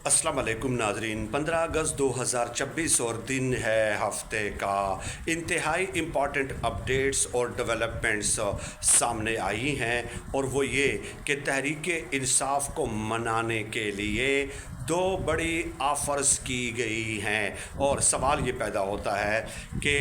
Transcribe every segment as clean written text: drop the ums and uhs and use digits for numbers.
अस्सलाम वालेकुम नाजरीन। 15 अगस्त 2026 और दिन है हफ्ते का। इंतहाई इम्पॉर्टेंट अपडेट्स और डेवलपमेंट्स सामने आई हैं और वो ये कि तहरीक इंसाफ को मनाने के लिए दो बड़ी ऑफ़र्स की गई हैं और सवाल ये पैदा होता है कि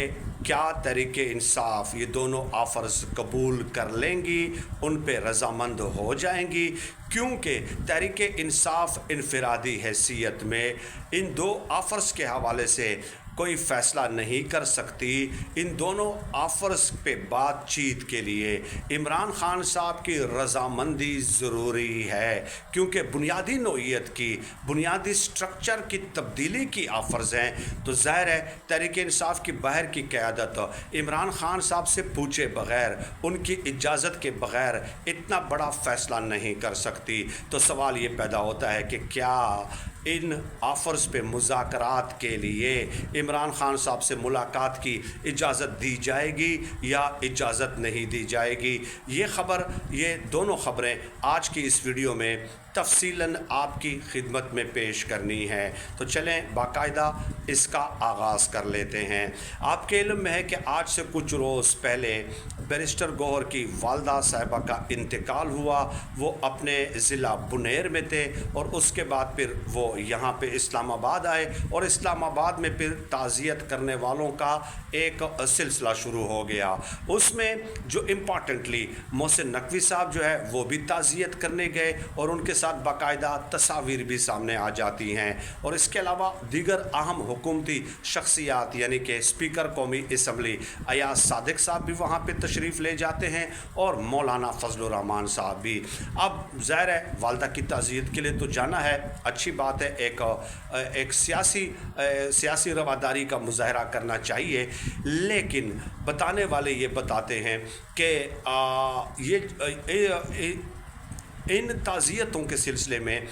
क्या तहरीक इंसाफ ये दोनों ऑफ़र्स कबूल कर लेंगी, उन पे रज़ामंद हो जाएंगी, क्योंकि तहरीक इंसाफ इनफरादी हैसियत में इन दो ऑफ़र्स के हवाले से कोई फ़ैसला नहीं कर सकती। इन दोनों ऑफ़र्स पे बातचीत के लिए इमरान ख़ान साहब की रज़ामंदी ज़रूरी है, क्योंकि बुनियादी नौइयत की बुनियादी स्ट्रक्चर की तब्दीली की ऑफ़र्स हैं। तो ज़ाहिर है तहरीक इंसाफ की बाहर की क़यादत इमरान ख़ान साहब से पूछे बग़ैर, उनकी इजाज़त के बग़ैर इतना बड़ा फ़ैसला नहीं कर सकती। तो सवाल ये पैदा होता है कि क्या इन ऑफ़र्स पे मुज़ाकरात के लिए इमरान ख़ान साहब से मुलाकात की इजाज़त दी जाएगी या इजाज़त नहीं दी जाएगी। ये दोनों ख़बरें आज की इस वीडियो में तफसीलन आपकी खिदमत में पेश करनी है। तो चलें बाकायदा इसका आगाज़ कर लेते हैं। आपके इल्म में है कि आज से कुछ रोज़ पहले बैरिस्टर गौहर की वालदा साहिबा का इंतकाल हुआ। वो अपने ज़िला बुनेर में थे और उसके बाद फिर वो यहाँ पे इस्लामाबाद आए और इस्लामाबाद में फिर ताज़ियत करने वालों का एक सिलसिला शुरू हो गया। उसमें जो इम्पॉर्टेंटली मोहसिन नकवी साहब जो है वो भी ताज़ियत करने गए और उनके साथ बाकायदा तस्वीर भी सामने आ जाती हैं। और इसके अलावा दीगर अहम हुकूमती शख्सियात यानी कि स्पीकर कौमी असम्बली अयाज सादिक साहब भी वहाँ पे तशरीफ़ ले जाते हैं और मौलाना फजलुर रहमान साहब भी। अब ज़ाहिर है वालदा की ताज़ियत के लिए तो जाना है, अच्छी बात है, एक सियासी रवादारी का मुजाहरा करना चाहिए, लेकिन बताने वाले ये बताते हैं कि इन ताज़ियतों के सिलसिले में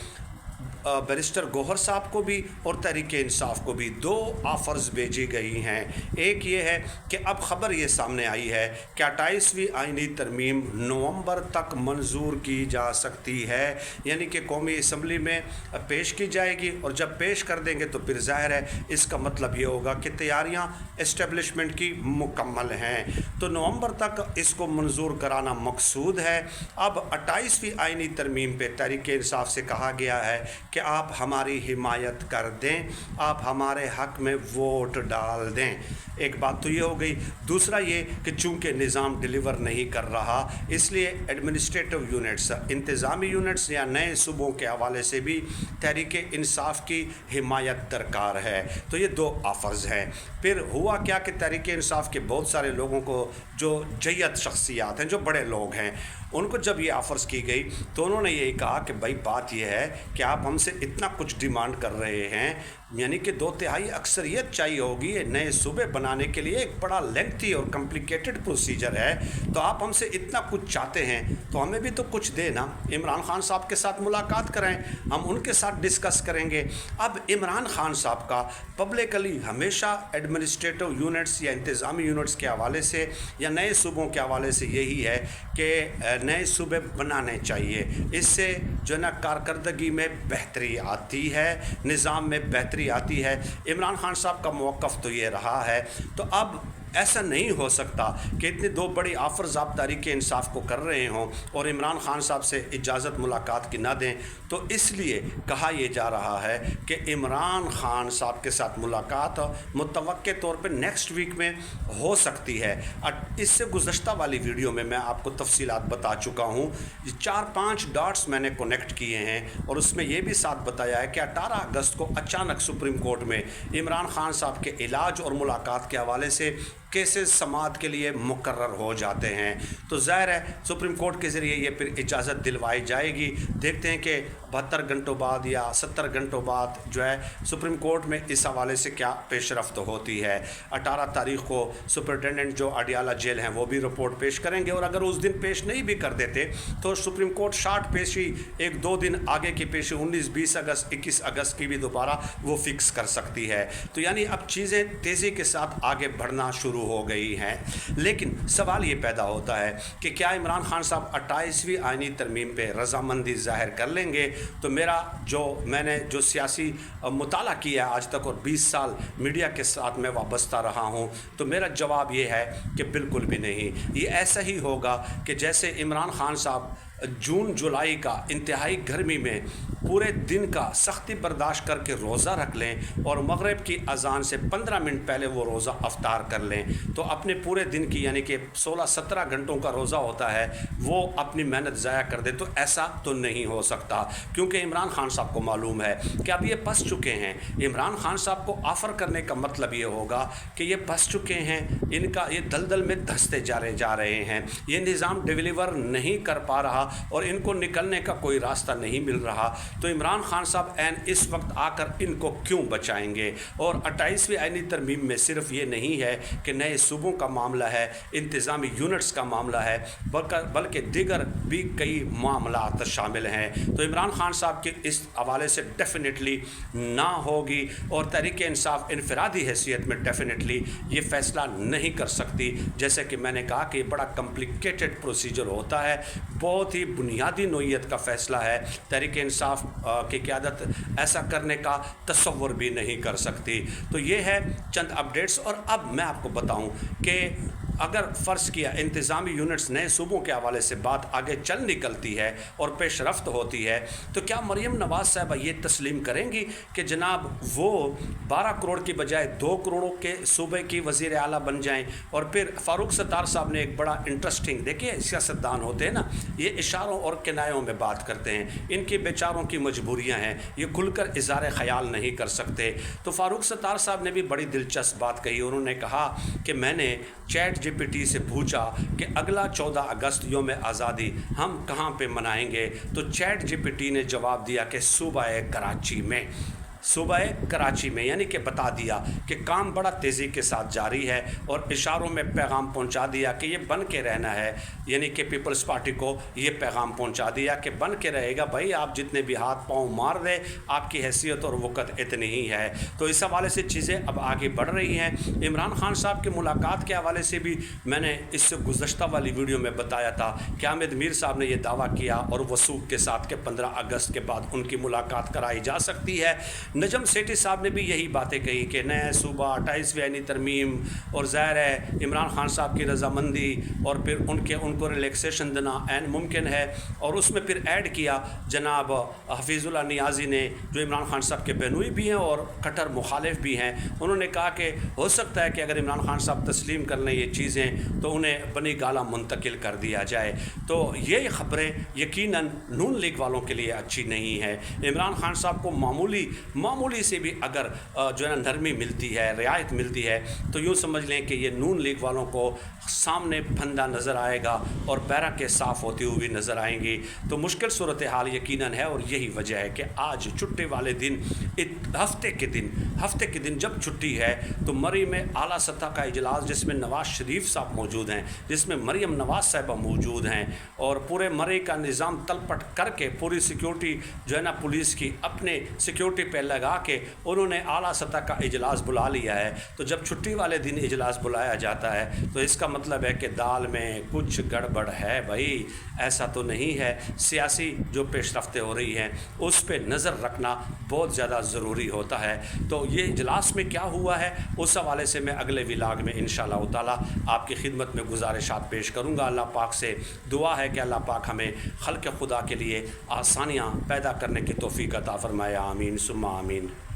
बैरिस्टर गौहर साहब को भी और तहरीक इंसाफ को भी दो ऑफ़र्स भेजी गई हैं। एक ये है कि अब ख़बर ये सामने आई है कि 28वीं आइनी तरमीम नवंबर तक मंजूर की जा सकती है, यानी कि कौमी असम्बली में पेश की जाएगी और जब पेश कर देंगे तो फिर ज़ाहिर है इसका मतलब ये होगा कि तैयारियां इस्टेब्लिशमेंट की मुकम्मल हैं। तो नवंबर तक इसको मंजूर कराना मकसूद है। अब 28वीं आइनी तरमीम पे तहरीक इंसाफ से कहा गया है कि आप हमारी हिमायत कर दें, आप हमारे हक़ में वोट डाल दें। एक बात तो ये हो गई। दूसरा ये कि चूँकि निज़ाम डिलीवर नहीं कर रहा, इसलिए एडमिनिस्ट्रेटिव यूनिट्स, इंतज़ामी यूनिट्स या नए सूबों के हवाले से भी तहरीक इंसाफ की हिमायत दरकार है। तो ये दो ऑफ़र्स हैं। फिर हुआ क्या कि तहरीक इंसाफ के बहुत सारे लोगों को, जो जय्यद शख्सियात हैं, जो बड़े लोग हैं, उनको जब ये ऑफ़र्स की गई तो उन्होंने यही कहा कि भाई बात यह है कि आप हमसे इतना कुछ डिमांड कर रहे हैं, यानी कि 2/3 अक्सरियत चाहिए होगी, नए सूबे बनाने के लिए एक बड़ा लेंथी और कॉम्प्लिकेटेड प्रोसीजर है, तो आप हमसे इतना कुछ चाहते हैं तो हमें भी तो कुछ देना। इमरान ख़ान साहब के साथ मुलाकात करें, हम उनके साथ डिस्कस करेंगे। अब इमरान ख़ान साहब का पब्लिकली हमेशा एडमिनिस्ट्रेटिव यूनिट्स या इंतज़ामी यूनिट्स के हवाले से या नए सूबों के हवाले से यही है कि नए सूबे बनाने चाहिए। इससे जो है ना कारकर्दगी में बेहतरी आती है, निज़ाम में बेहतरी आती है। इमरान ख़ान साहब का मौक़िफ़ तो ये रहा है। तो अब ऐसा नहीं हो सकता कि इतनी दो बड़ी ऑफ़र्स आप तहरीक इंसाफ को कर रहे हों और इमरान ख़ान साहब से इजाज़त मुलाकात की ना दें। तो इसलिए कहा यह जा रहा है कि इमरान ख़ान साहब के साथ मुलाकात मुतवक्के तौर पे नेक्स्ट वीक में हो सकती है। इससे गुज़श्ता वाली वीडियो में मैं आपको तफसीलात बता चुका हूँ। 4-5 डॉट्स मैंने कनेक्ट किए हैं और उसमें यह भी साथ बताया है कि 18 अगस्त को अचानक सुप्रीम कोर्ट में इमरान ख़ान साहब के इलाज और मुलाकात के हवाले से केसेस समाअत के लिए मुकर्रर हो जाते हैं। तो ज़ाहिर है सुप्रीम कोर्ट के ज़रिए ये फिर इजाज़त दिलवाई जाएगी। देखते हैं कि 72 घंटों बाद या 70 घंटों बाद जो है सुप्रीम कोर्ट में इस हवाले से क्या पेशरफ्त होती है। 18 तारीख़ को सुपरिटेंडेंट जो अडियाला जेल हैं वो भी रिपोर्ट पेश करेंगे और अगर उस दिन पेश नहीं भी कर देते तो सुप्रीम कोर्ट शार्ट पेशी 1-2 दिन आगे की पेशी 19-20 अगस्त 21 अगस्त की भी दोबारा वो फिक्स कर सकती है। तो यानी अब चीज़ें तेज़ी के साथ आगे बढ़ना शुरू हो गई हैं। लेकिन सवाल ये पैदा होता है कि क्या इमरान खान साहब 28वीं आइनी तरमीम पे रजामंदी जाहिर कर लेंगे تو میں نے جو سیاسی مطالعہ کیا ہے آج تک اور 20 سال میڈیا کے ساتھ میں وابستہ رہا ہوں، تو میرا جواب یہ ہے کہ بالکل بھی نہیں۔ یہ ایسا ہی ہوگا کہ جیسے عمران خان صاحب جون جولائی کا انتہائی گرمی میں پورے دن کا سختی برداشت کر کے روزہ رکھ لیں اور مغرب کی اذان سے 15 منٹ پہلے وہ روزہ افطار کر لیں، تو اپنے پورے دن کی یعنی کہ 16-17 گھنٹوں کا روزہ ہوتا ہے وہ اپنی محنت ضائع کر دے۔ تو ایسا تو نہیں ہو سکتا، کیونکہ عمران خان صاحب کو معلوم ہے کہ اب یہ پس چکے ہیں۔ عمران خان صاحب کو آفر کرنے کا مطلب یہ ہوگا کہ یہ پس چکے ہیں، ان کا یہ دلدل میں دھستے جا رہے ہیں، یہ نظام ڈیلیور نہیں کر پا رہا اور ان کو نکلنے کا کوئی راستہ نہیں مل رہا، تو عمران خان صاحب اس وقت آ کر ان کو کیوں بچائیں گے؟ اور 28ویں آئینی ترمیم میں صرف یہ نہیں ہے کہ نئے صوبوں کا معاملہ ہے، انتظامی یونٹس کا معاملہ ہے، بلکہ دیگر بھی کئی معاملات شامل ہیں۔ تو عمران خان صاحب کے اس حوالے سے ڈیفینیٹلی نہ ہوگی، اور تحریک انصاف انفرادی حیثیت میں ڈیفینیٹلی یہ فیصلہ نہیں کر سکتی۔ جیسے کہ میں نے کہا کہ یہ بڑا کمپلیکیٹڈ پروسیجر ہوتا ہے، بہت ہی بنیادی نوعیت کا فیصلہ ہے، تحریک انصاف کی قیادت ایسا کرنے کا تصور بھی نہیں کر سکتی۔ تو یہ ہے چند اپڈیٹس، اور اب میں آپ کو بتاؤں کہ اگر فرض کیا انتظامی یونٹس نئے صوبوں کے حوالے سے بات آگے چل نکلتی ہے اور پیش رفت ہوتی ہے، تو کیا مریم نواز صاحبہ یہ تسلیم کریں گی کہ جناب وہ 12 کروڑ کی بجائے 2 کروڑوں کے صوبے کی وزیر اعلیٰ بن جائیں؟ اور پھر فاروق ستار صاحب نے ایک بڑا انٹرسٹنگ، دیکھیے سیاستدان ہوتے ہیں نا، یہ اشاروں اور کنایوں میں بات کرتے ہیں، ان کی بیچاروں کی مجبوریاں ہیں، یہ کھل کر اظہار خیال نہیں کر سکتے۔ تو فاروق ستار صاحب نے بھی بڑی دلچسپ بات کہی، انہوں نے کہا کہ میں نے چیٹ جی پی ٹی سے پوچھا کہ اگلا 14 اگست یوم آزادی ہم کہاں پہ منائیں گے، تو چیٹ جی پی ٹی نے جواب دیا کہ صوبہ کراچی میں، یعنی کہ بتا دیا کہ کام بڑا تیزی کے ساتھ جاری ہے، اور اشاروں میں پیغام پہنچا دیا کہ یہ بن کے رہنا ہے، یعنی کہ پیپلز پارٹی کو یہ پیغام پہنچا دیا کہ بن کے رہے گا بھائی، آپ جتنے بھی ہاتھ پاؤں مار دیں، آپ کی حیثیت اور وقت اتنی ہی ہے۔ تو اس حوالے سے چیزیں اب آگے بڑھ رہی ہیں۔ عمران خان صاحب کی ملاقات کے حوالے سے بھی میں نے اس سے گزشتہ والی ویڈیو میں بتایا تھا کہ حامد میر صاحب نے یہ دعویٰ کیا اور وثوق کے ساتھ کہ 15 اگست کے بعد ان کی ملاقات کرائی جا سکتی ہے۔ نجم سیٹھی صاحب نے بھی یہی باتیں کہی کہ نئے صوبہ، 28ویں آئینی ترمیم، اور ظاہر ہے عمران خان صاحب کی رضامندی اور پھر ان کو ریلیکسیشن دینا عین ممکن ہے۔ اور اس میں پھر ایڈ کیا جناب حفیظ اللہ نیازی نے، جو عمران خان صاحب کے بہنوئی بھی ہیں اور کٹر مخالف بھی ہیں، انہوں نے کہا کہ ہو سکتا ہے کہ اگر عمران خان صاحب تسلیم کر لیں یہ چیزیں تو انہیں بنی گالہ منتقل کر دیا جائے۔ تو یہ خبریں یقیناً نون لیگ والوں کے لیے اچھی نہیں ہے۔ عمران خان صاحب کو معمولی سے بھی اگر جو ہے نا نرمی ملتی ہے، رعایت ملتی ہے، تو یوں سمجھ لیں کہ یہ نون لیگ والوں کو سامنے پھندا نظر آئے گا اور بیرکیں صاف ہوتی ہوئی نظر آئیں گی۔ تو مشکل صورتحال یقیناً ہے، اور یہی وجہ ہے کہ آج چھٹی والے دن، ہفتے کے دن جب چھٹی ہے تو مری میں اعلیٰ سطح کا اجلاس جس میں نواز شریف صاحب موجود ہیں، جس میں مریم نواز صاحبہ موجود ہیں، اور پورے مرے کا نظام تلپٹ کر کے پوری سیکیورٹی جو ہے نا پولیس کی اپنے سیکیورٹی پہ لگا کے انہوں نے اعلیٰ سطح کا اجلاس بلا لیا ہے۔ تو جب چھٹی والے دن اجلاس بلایا جاتا ہے تو اس کا مطلب ہے کہ دال میں کچھ گڑبڑ ہے بھائی، ایسا تو نہیں ہے۔ سیاسی جو پیش رفتیں ہو رہی ہیں اس پہ نظر رکھنا بہت زیادہ ضروری ہوتا ہے۔ تو یہ اجلاس میں کیا ہوا ہے اس حوالے سے میں اگلے ولاگ میں انشاءاللہ تعالی آپ کی خدمت میں گزارشات پیش کروں گا۔ اللہ پاک سے دعا ہے کہ اللہ پاک ہمیں خلق خدا کے لیے آسانیاں پیدا کرنے کی توفیق عطا فرمائے، آمین ثم آمین۔